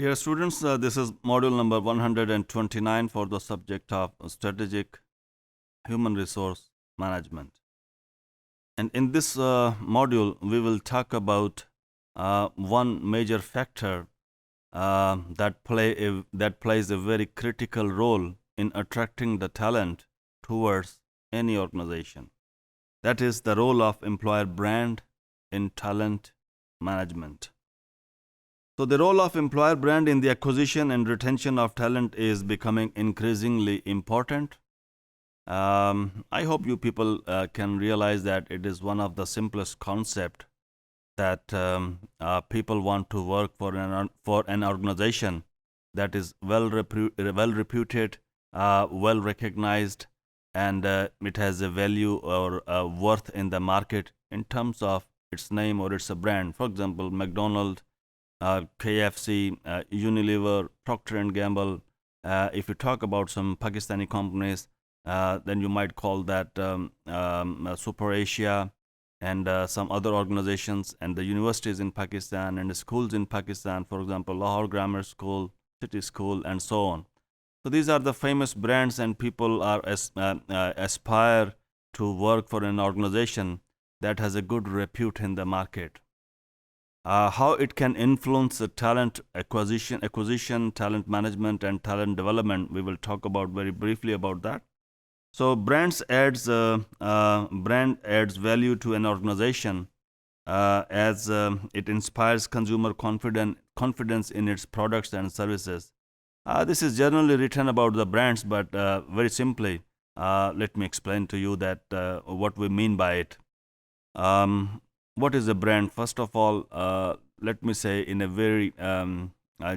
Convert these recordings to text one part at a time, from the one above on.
Dear students, this is module number 129 for the subject of strategic human resource management. And in this module, we will talk about one major factor that plays a very critical role in attracting the talent towards any organization. That is the role of employer brand in talent management. So the role of employer brand in the acquisition and retention of talent is becoming increasingly important. I hope you people can realize that it is one of the simplest concept that people want to work for an organization that is well reputed, well recognized, and it has a value or worth in the market in terms of its name or its a brand. For example, McDonald's, KFC, Unilever, Procter and Gamble. If you talk about some Pakistani companies, then you might call that Super Asia and some other organizations and the universities in Pakistan and the schools in Pakistan, for example, Lahore Grammar School, City School, and so on. So these are the famous brands, and people are aspire to work for an organization that has a good repute in the market. How it can influence the talent acquisition, talent management, and talent development. We will talk about very briefly about that. So brand adds value to an organization as it inspires consumer confidence in its products and services. This is generally written about the brands, but very simply, let me explain to you that what we mean by it. What is a brand? First of all, let me say in a very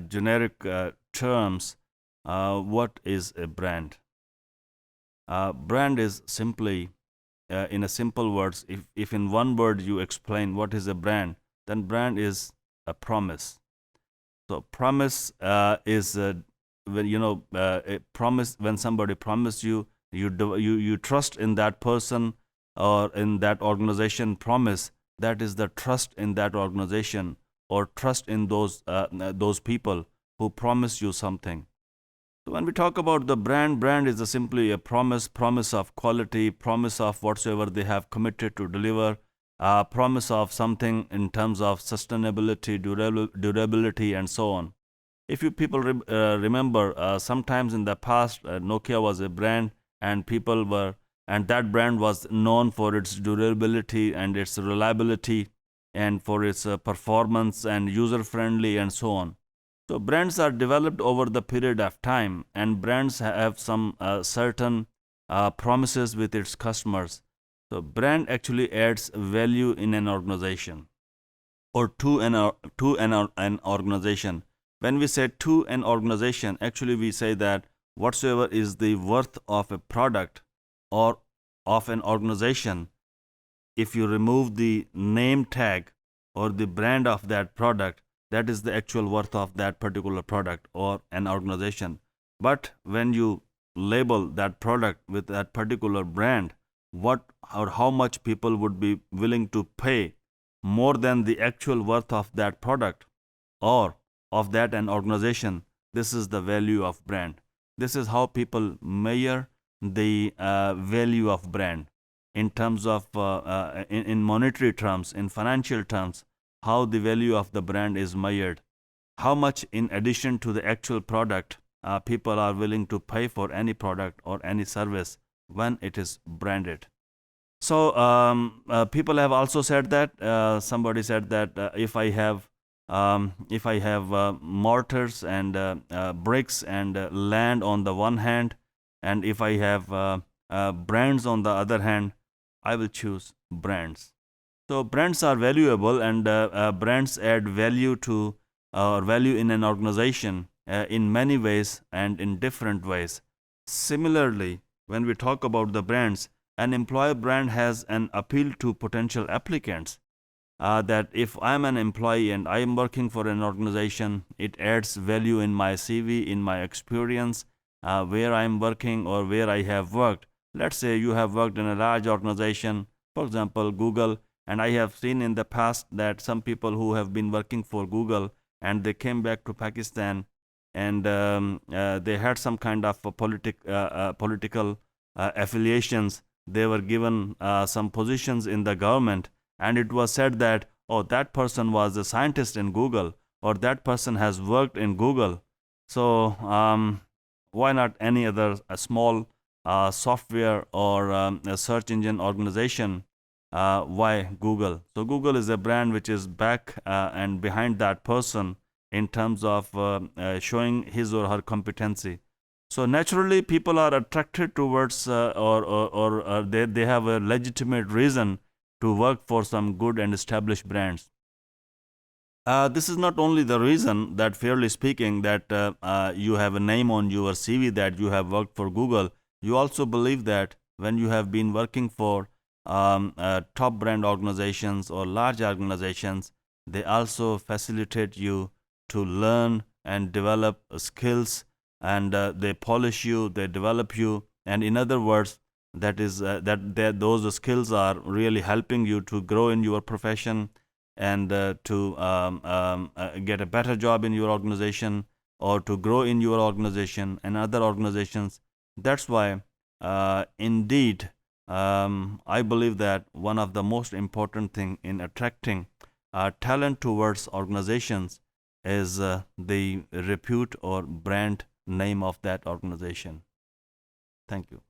generic terms, what is a brand? Brand is simply, in a simple words, if in one word you explain what is a brand, then brand is a promise. So promise is when a promise, when somebody promises you, you trust in that person or in that organization promise. That is the trust in that organization or trust in those people who promise you something. So when we talk about the brand is simply a promise of quality, promise of whatsoever they have committed to deliver, promise of something in terms of sustainability, durability, and so on. If you people remember, sometimes in the past, Nokia was a brand, and that brand was known for its durability and its reliability, and for its performance and user friendly and so on. So brands are developed over the period of time, and brands have some certain promises with its customers. So brand actually adds value in an organization or to an organization. When we say to an organization, actually we say that whatsoever is the worth of a product or of an organization, if you remove the name tag or the brand of that product, that is the actual worth of that particular product or an organization. But when you label that product with that particular brand, what or how much people would be willing to pay more than the actual worth of that product or of that an organization, this is the value of brand. This is how people measure the value of brand in terms of in monetary terms, in financial terms, how the value of the brand is measured, how much in addition to the actual product people are willing to pay for any product or any service when it is branded. So people have also said that somebody said that if I have mortars and bricks and land on the one hand, and if I have brands on the other hand, I will choose brands. So brands are valuable, and brands add value to or value in an organization in many ways and in different ways. Similarly, when we talk about the brands, an employer brand has an appeal to potential applicants. That if I'm an employee and I am working for an organization, it adds value in my CV, in my experience, where I'm working or where I have worked. Let's say you have worked in a large organization, for example, Google, and I have seen in the past that some people who have been working for Google and they came back to Pakistan, and they had some kind of political affiliations. They were given some positions in the government, and it was said that, oh, that person was a scientist in Google, or that person has worked in Google. So why not any other a small software or a search engine organization? Why Google? So Google is a brand which is back and behind that person in terms of showing his or her competency. So naturally, people are attracted towards, or they have a legitimate reason to work for some good and established brands. This is not only the reason that, fairly speaking, that you have a name on your CV that you have worked for Google. You also believe that when you have been working for top brand organizations or large organizations, they also facilitate you to learn and develop skills, and they polish you, they develop you, and in other words, that is that those skills are really helping you to grow in your profession, and to get a better job in your organization, or to grow in your organization and other organizations. That's why, indeed, I believe that one of the most important thing in attracting talent towards organizations is the repute or brand name of that organization. Thank you.